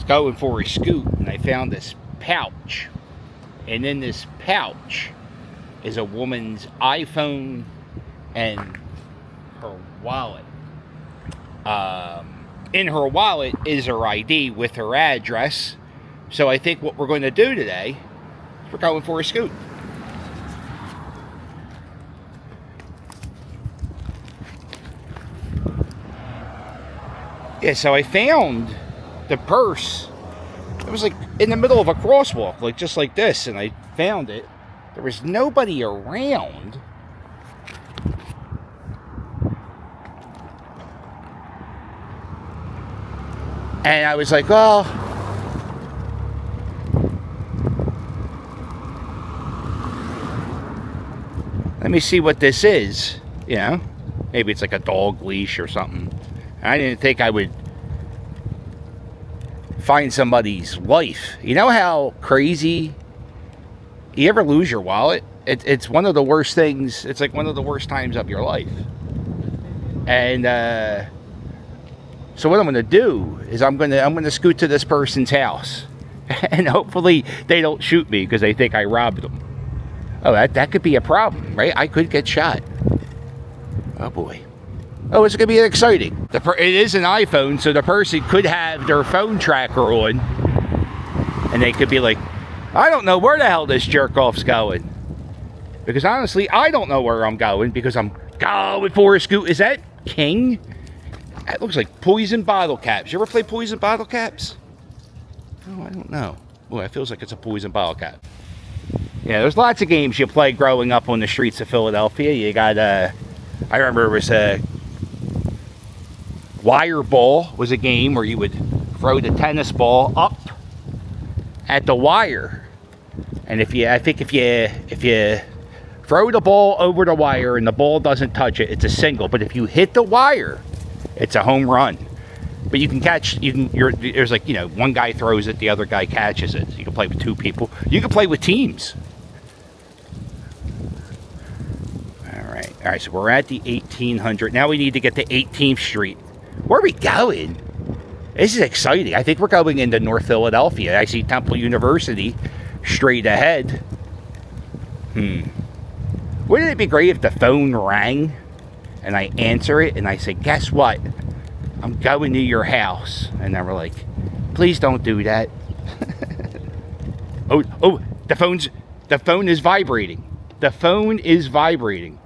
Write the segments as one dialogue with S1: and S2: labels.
S1: going for a scoot, and I found this pouch. And in this pouch is a woman's iPhone and her wallet. In her wallet is her ID with her address. So I think what we're going to do today is we're going for a scoot. Yeah, so I found the purse. It was like in the middle of a crosswalk, like just like this, and I found it. There was nobody around. And I was like, well, let me see what this is. You know, maybe it's like a dog leash or something. I didn't think I would find somebody's life. You know how crazy? You ever lose your wallet? It's one of the worst things. It's like one of the worst times of your life. And so what I'm going to do is I'm going to scoot to this person's house, and hopefully they don't shoot me because they think I robbed them. Oh, that could be a problem, right? I could get shot. Oh boy. Oh, it's going to be exciting. It is an iPhone, so the person could have their phone tracker on, and they could be like, I don't know where the hell this jerk-off's going. Because honestly, I don't know where I'm going because I'm going for a scoot. Is that King? That looks like poison bottle caps. You ever play poison bottle caps? Oh, I don't know. Boy, it feels like it's a poison bottle cap. Yeah, there's lots of games you play growing up on the streets of Philadelphia. You got, I remember it was a wire ball was a game where you would throw the tennis ball up at the wire. And if you throw the ball over the wire and the ball doesn't touch it, it's a single. But if you hit the wire, it's a home run. But you can catch, there's like, one guy throws it, the other guy catches it. You can play with two people. You can play with teams. All right, so we're at the 1800. Now we need to get to 18th Street. Where are we going? This is exciting. I think we're going into North Philadelphia. I see Temple University straight ahead. Wouldn't it be great if the phone rang and I answer it and I say, guess what? I'm going to your house. And then we're like, please don't do that. Oh, the phone is vibrating. The phone is vibrating.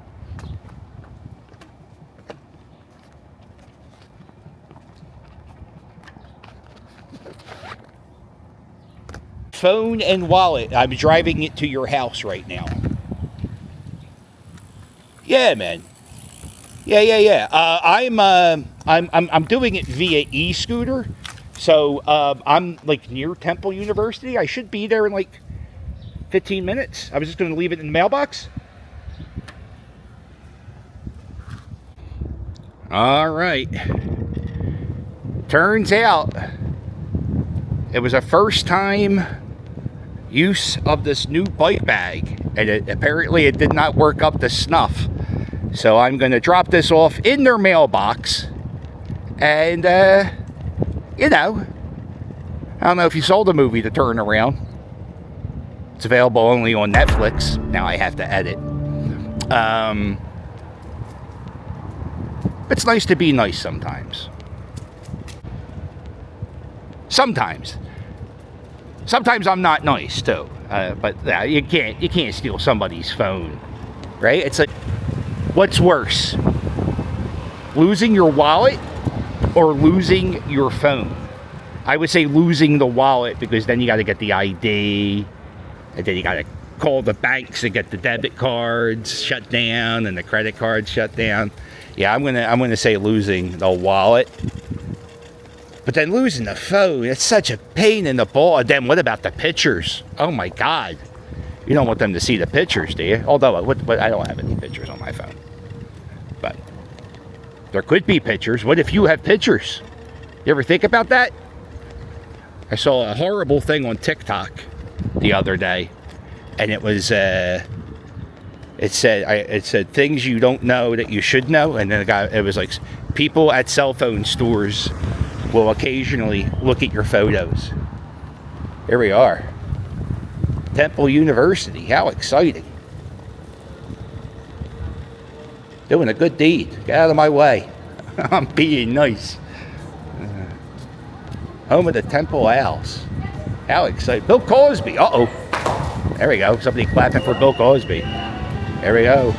S1: Phone and wallet. I'm driving it to your house right now. Yeah, man. Yeah. I'm doing it via e-scooter. So I'm like near Temple University. I should be there in like 15 minutes. I was just going to leave it in the mailbox. All right. Turns out it was a first time use of this new bike bag, and apparently it did not work up to snuff. So I'm going to drop this off in their mailbox, and I don't know if you saw the movie The Turnaround. It's available only on Netflix. Now I have to edit. It's nice to be nice sometimes. Sometimes I'm not nice too, but you can't steal somebody's phone, right? It's like, what's worse, losing your wallet or losing your phone? I would say losing the wallet, because then you got to get the ID, and then you got to call the banks and get the debit cards shut down and the credit cards shut down. Yeah, I'm gonna say losing the wallet. But then losing the phone, it's such a pain in the ball. And then what about the pictures? Oh my God. You don't want them to see the pictures, do you? Although, I don't have any pictures on my phone. But there could be pictures. What if you have pictures? You ever think about that? I saw a horrible thing on TikTok the other day. And it was, it said things you don't know that you should know. And then it was like people at cell phone stores will occasionally look at your photos. Here we are. Temple University. How exciting. Doing a good deed. Get out of my way. I'm being nice. Home of the Temple Owls. How exciting. Bill Cosby. Uh-oh. There we go. Somebody clapping for Bill Cosby. There we go.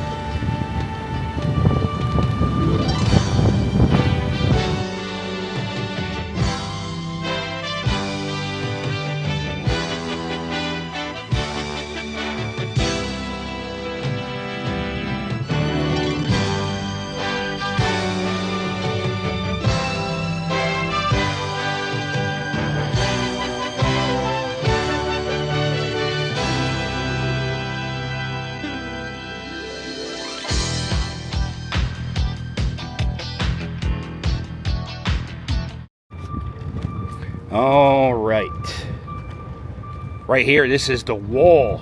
S1: All right. Right here, this is the wall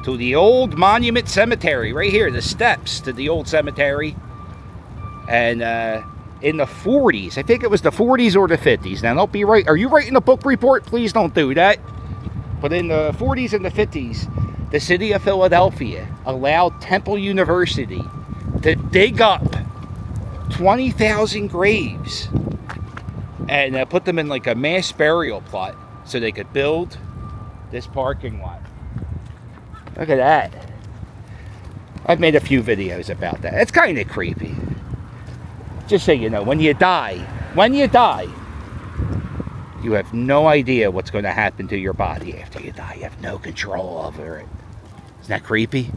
S1: to the old Monument Cemetery. Right here, the steps to the old cemetery. And in the 40s, I think it was the 40s or the 50s. Now, don't be right. Are you writing a book report? Please don't do that. But in the 40s and the 50s, the city of Philadelphia allowed Temple University to dig up 20,000 graves and put them in like a mass burial plot so they could build this parking lot. Look at that. I've made a few videos about that. It's kind of creepy. Just so you know, when you die, you have no idea what's going to happen to your body after you die. You have no control over it. Isn't that creepy?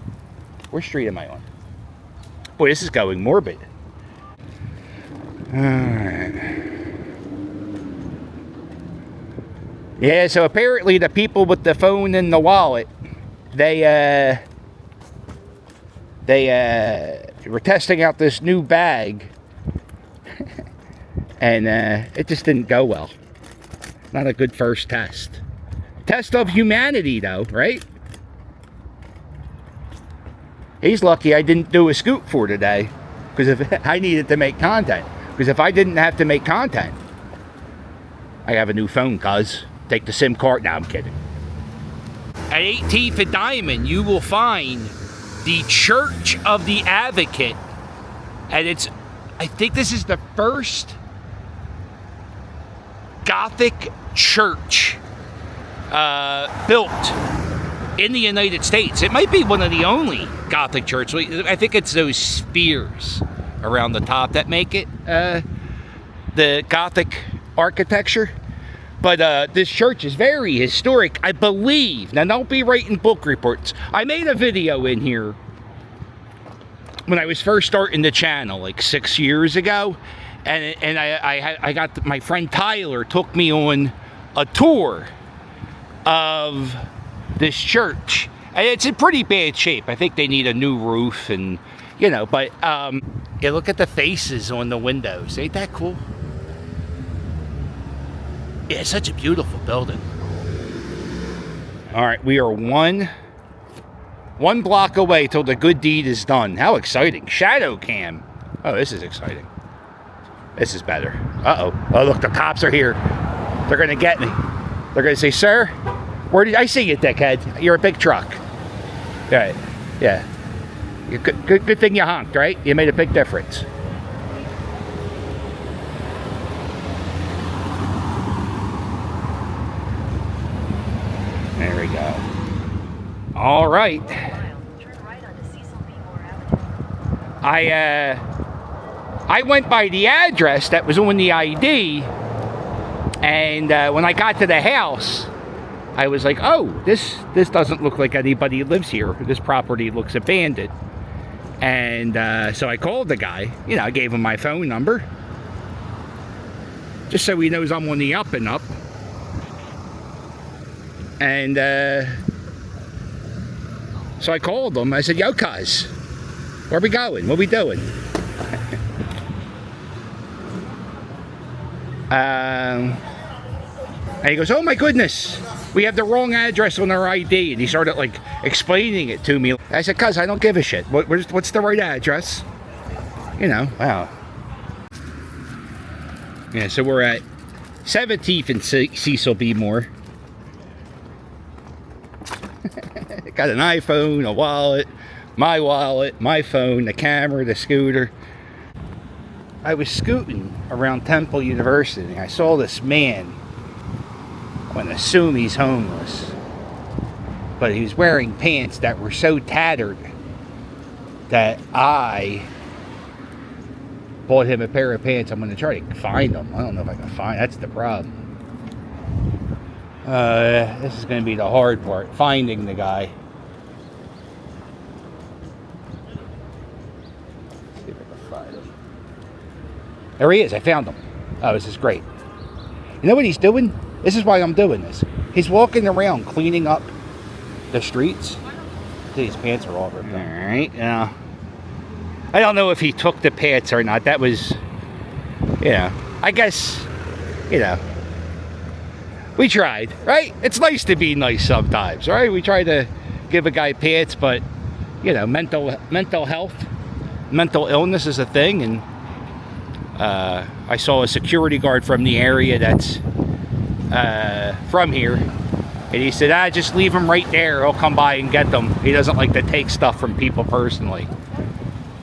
S1: What street am I on? Boy, this is going morbid. Alright. Yeah, so apparently the people with the phone and the wallet, they were testing out this new bag, and it just didn't go well. Not a good first test. Test of humanity, though, right? He's lucky I didn't do a scoop for today, because if I needed to make content. Because if I didn't have to make content, I have a new phone, cuz. Take the SIM card. No, I'm kidding. At 18th and Diamond, you will find the Church of the Advocate. And I think this is the first Gothic church built in the United States. It might be one of the only Gothic churches. I think it's those spheres around the top that make it the Gothic architecture. But this church is very historic, I believe. Now, don't be writing book reports. I made a video in here when I was first starting the channel, like 6 years ago. And I got my friend Tyler took me on a tour of this church. And it's in pretty bad shape. I think they need a new roof and, you know, but yeah, look at the faces on the windows. Ain't that cool? Yeah, it's such a beautiful building. All right, we are one block away till the good deed is done. How exciting. Shadow cam. Oh, this is exciting. This is better. Uh-oh. Oh, look, the cops are here. They're going to get me. They're going to say, sir, where did I see you, dickhead? You're a big truck. All right. Yeah. Good thing you honked, right? You made a big difference. There we go. All right. I went by the address that was on the ID, and when I got to the house, I was like, oh, this doesn't look like anybody lives here. This property looks abandoned. And so I called the guy. You know, I gave him my phone number, just so he knows I'm on the up and up. And so I called him. I said, yo, cuz, where we going? What we doing? And he goes, oh my goodness, we have the wrong address on our ID. And he started like explaining it to me. I said, cuz, I don't give a shit. What's the right address? You know, wow. Yeah, so we're at 17th and Cecil B. Moore. Got an iPhone, a wallet, my phone, the camera, the scooter. I was scooting around Temple University. I saw this man. I'm gonna assume he's homeless, but he was wearing pants that were so tattered that I bought him a pair of pants. I'm gonna try to find them. I don't know if I can find. That's the problem. This is gonna be the hard part, finding the guy. Let's see if I can find him. There he is. I found him. Oh, this is great. You know what he's doing? This is why I'm doing this. He's walking around cleaning up the streets. These pants are all ripped. All right, yeah. I don't know if he took the pants or not. That was, you know, I guess, you know, we tried, right? It's nice to be nice sometimes, right? We try to give a guy pants, but, you know, mental health, mental illness is a thing. And I saw a security guard from the area that's from here, and he said, just leave him right there, he'll come by and get them. He doesn't like to take stuff from people personally.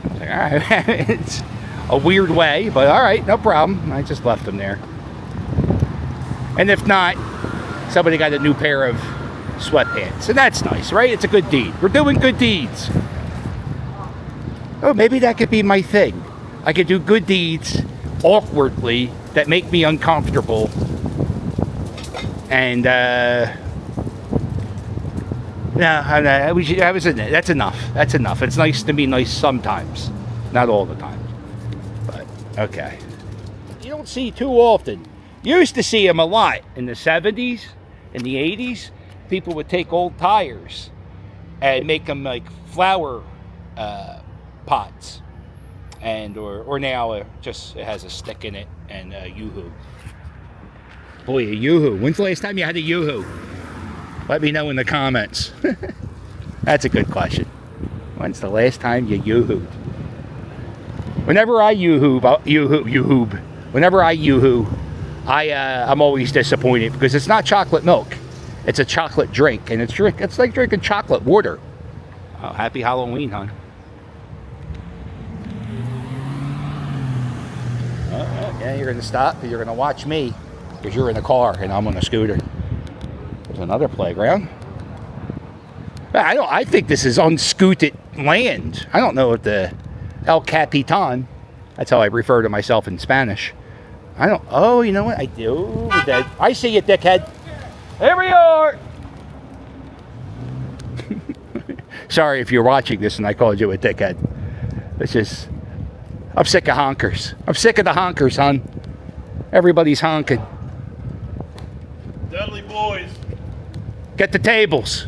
S1: I was like, all right. It's a weird way, but all right, no problem. I just left him there. And if not, somebody got a new pair of sweatpants, and that's nice, right? It's a good deed. We're doing good deeds. Oh, maybe that could be my thing. I could do good deeds awkwardly that make me uncomfortable. And that's enough. That's enough. It's nice to be nice sometimes, not all the time. But okay, you don't see too often. You used to see them a lot in the 70s, in the 80s. People would take old tires and make them like flower pots, and or now it has a stick in it and yoo-hoo. Boy, a yoo-hoo. When's the last time you had a yoo-hoo? Let me know in the comments. That's a good question. When's the last time you yoo-hooed? Whenever I yoo-hoo, I'm always disappointed because it's not chocolate milk. It's a chocolate drink, and it's like drinking chocolate water. Oh, happy Halloween, hon. Yeah, you're gonna stop. You're gonna watch me. Because you're in a car and I'm on a scooter. There's another playground. I think this is unscooted land. I don't know if the El Capitan, that's how I refer to myself in Spanish. Oh, you know what? I do. I see you, dickhead. Here we are. Sorry if you're watching this and I called you a dickhead. It's just, I'm sick of honkers. I'm sick of the honkers, hon. Everybody's honking.
S2: Dudley boys.
S1: Get the tables.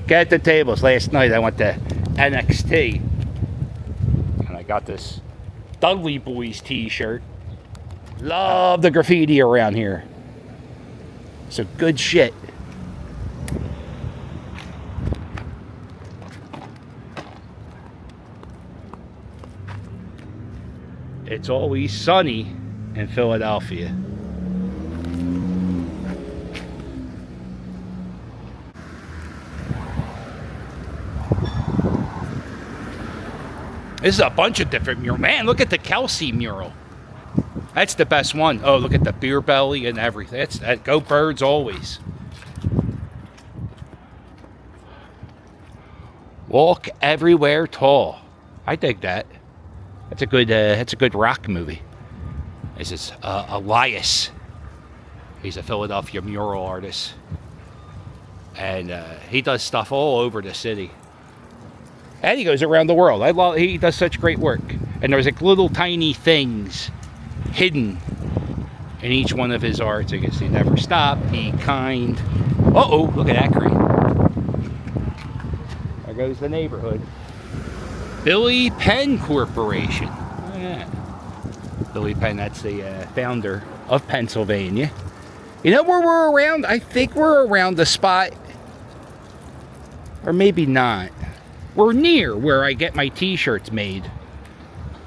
S1: Get the tables. Last night I went to NXT and I got this Dudley Boys t-shirt. Love the graffiti around here. So good shit. It's always sunny in Philadelphia. This is a bunch of different murals. Man, look at the Kelsey mural. That's the best one. Oh, look at the beer belly and everything. Go Birds always. Walk everywhere tall. I dig that. That's a good rock movie. This is Elias. He's a Philadelphia mural artist, and he does stuff all over the city. And he goes around the world. He does such great work. And there's like little tiny things hidden in each one of his arts. You can see Never Stop, Be Kind. Uh-oh, look at that crane. There goes the neighborhood. Billy Penn Corporation. Oh, yeah. Billy Penn, that's the founder of Pennsylvania. You know where we're around? I think we're around the spot. Or maybe not. We're near where I get my t-shirts made.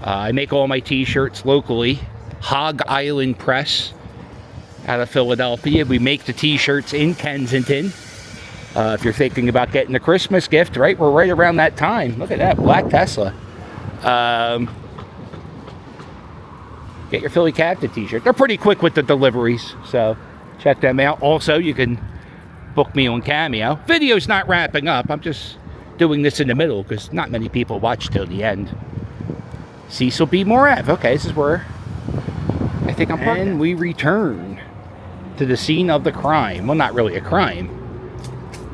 S1: I make all my t-shirts locally. Hog Island Press out of Philadelphia. We make the t-shirts in Kensington. If you're thinking about getting a Christmas gift, right? We're right around that time. Look at that, black Tesla. Get your Philly Captain t-shirt. They're pretty quick with the deliveries, so check them out. Also, you can book me on Cameo. Video's not wrapping up. I'm just doing this in the middle because not many people watch till the end. Cecil B. Morav. Okay, this is where I think I'm parked. And we return to the scene of the crime. Well, not really a crime.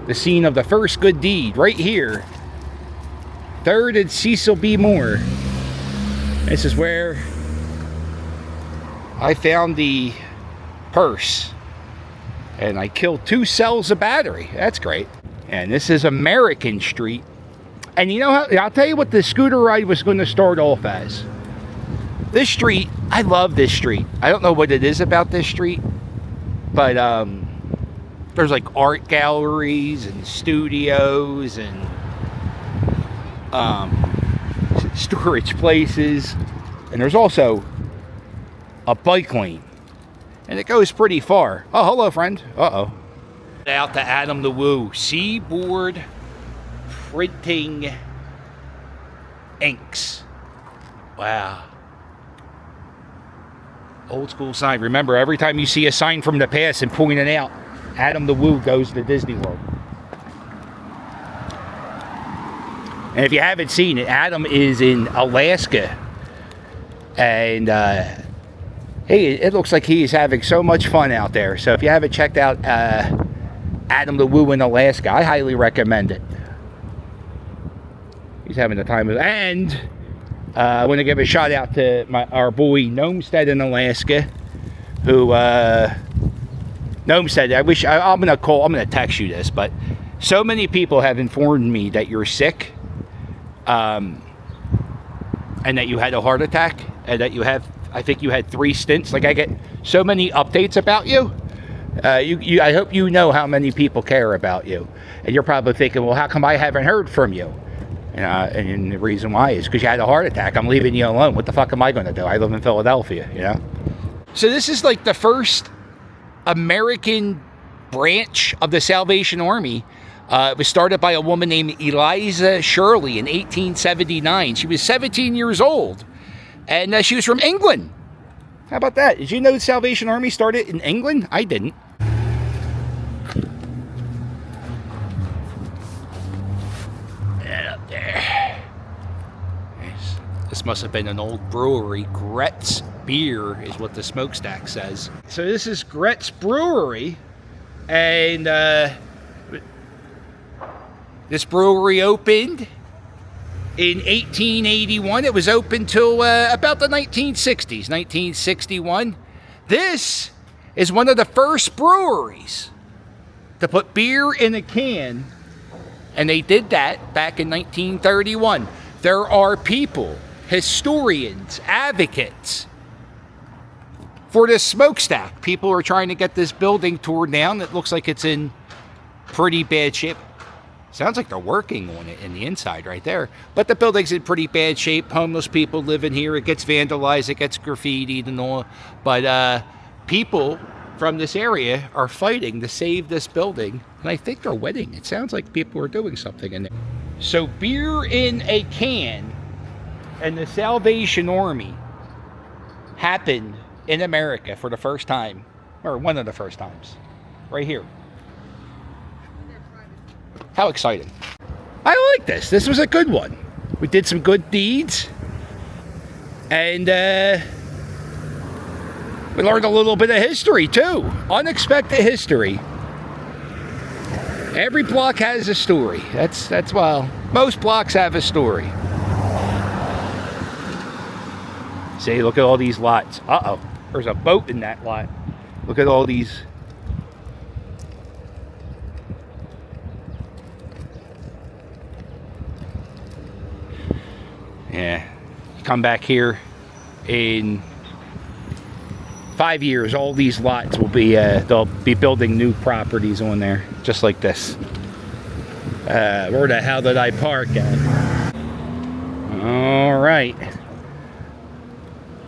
S1: The scene of the first good deed, right here. 3rd and Cecil B. Moore. This is where I found the purse. And I killed 2 cells of battery. That's great. And this is American Street. And you know how, I'll tell you what the scooter ride was going to start off as. This street, I love this street. I don't know what it is about this street. But there's like art galleries and studios and storage places. And there's also a bike lane. And it goes pretty far. Oh, hello, friend. Uh-oh. Out to Adam the Woo. Seaboard Printing Inks. Wow. Old school sign. Remember, every time you see a sign from the past and pointing out, Adam the Woo goes to Disney World. And if you haven't seen it, Adam is in Alaska. And hey, it looks like he is having so much fun out there. So if you haven't checked out Adam the Woo in Alaska, I highly recommend it. He's having the time of it. And I want to give a shout out to our boy Gnomestead in Alaska, who Gnomestead. I'm gonna text you this, but so many people have informed me that you're sick, and that you had a heart attack, and that you have. I think you had 3 stints. Like, I get so many updates about you. I hope you know how many people care about you, and you're probably thinking, well, how come I haven't heard from you? And the reason why is because you had a heart attack. I'm leaving you alone. What the fuck am I going to do? I live in Philadelphia, you know? So this is like the first American branch of the Salvation Army. It was started by a woman named Eliza Shirley in 1879. She was 17 years old, and she was from England. How about that? Did you know the Salvation Army started in England? I didn't. This must have been an old brewery. Gretz Beer is what the smokestack says. So this is Gretz Brewery, and this brewery opened in 1881. It was open till about the 1960s, 1961. This is one of the first breweries to put beer in a can, and they did that back in 1931. There are people, historians, advocates for this smokestack. People are trying to get this building torn down. It looks like it's in pretty bad shape. Sounds like they're working on it in the inside right there. But the building's in pretty bad shape. Homeless people live in here. It gets vandalized. It gets graffitied and all. But people from this area are fighting to save this building. And I think they're winning. It sounds like people are doing something in there. So beer in a can and the Salvation Army happened in America for the first time, or one of the first times, right here. How exciting. I like this. This was a good one. We did some good deeds, and we learned a little bit of history too. Unexpected history. Every block has a story. That's well, most blocks have a story. See, look at all these lots. Uh-oh, there's a boat in that lot. Look at all these. Yeah, you come back here in 5 years, all these lots will be, they'll be building new properties on there, just like this. Where the hell did I park at? All right.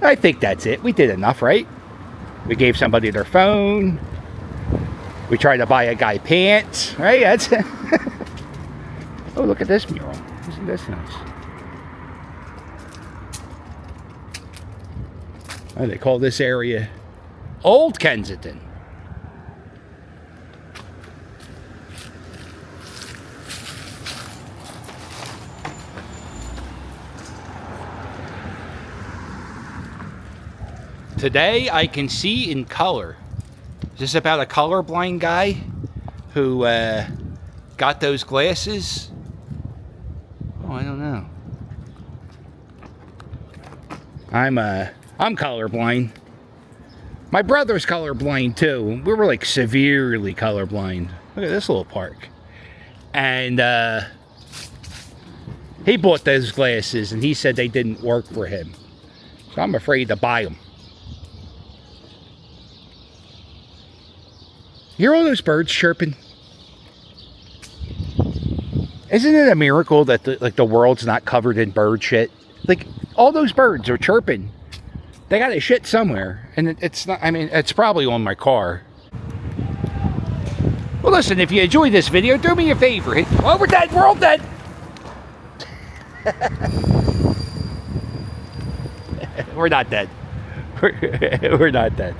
S1: I think that's it. We did enough, right? We gave somebody their phone. We tried to buy a guy pants. Right? That's oh, look at this mural. Isn't this nice? Oh, they call this area Old Kensington. Today I can see in color. Is this about a colorblind guy who got those glasses? Oh, I don't know. I'm colorblind. My brother's colorblind too. We were like severely colorblind. Look at this little park. And he bought those glasses and he said they didn't work for him. So I'm afraid to buy them. You hear all those birds chirping? Isn't it a miracle that the world's not covered in bird shit? Like, all those birds are chirping. They got to shit somewhere. And it's not, I mean, it's probably on my car. Well, listen, if you enjoyed this video, do me a favor. Oh, we're dead. We're all dead. We're not dead. We're not dead.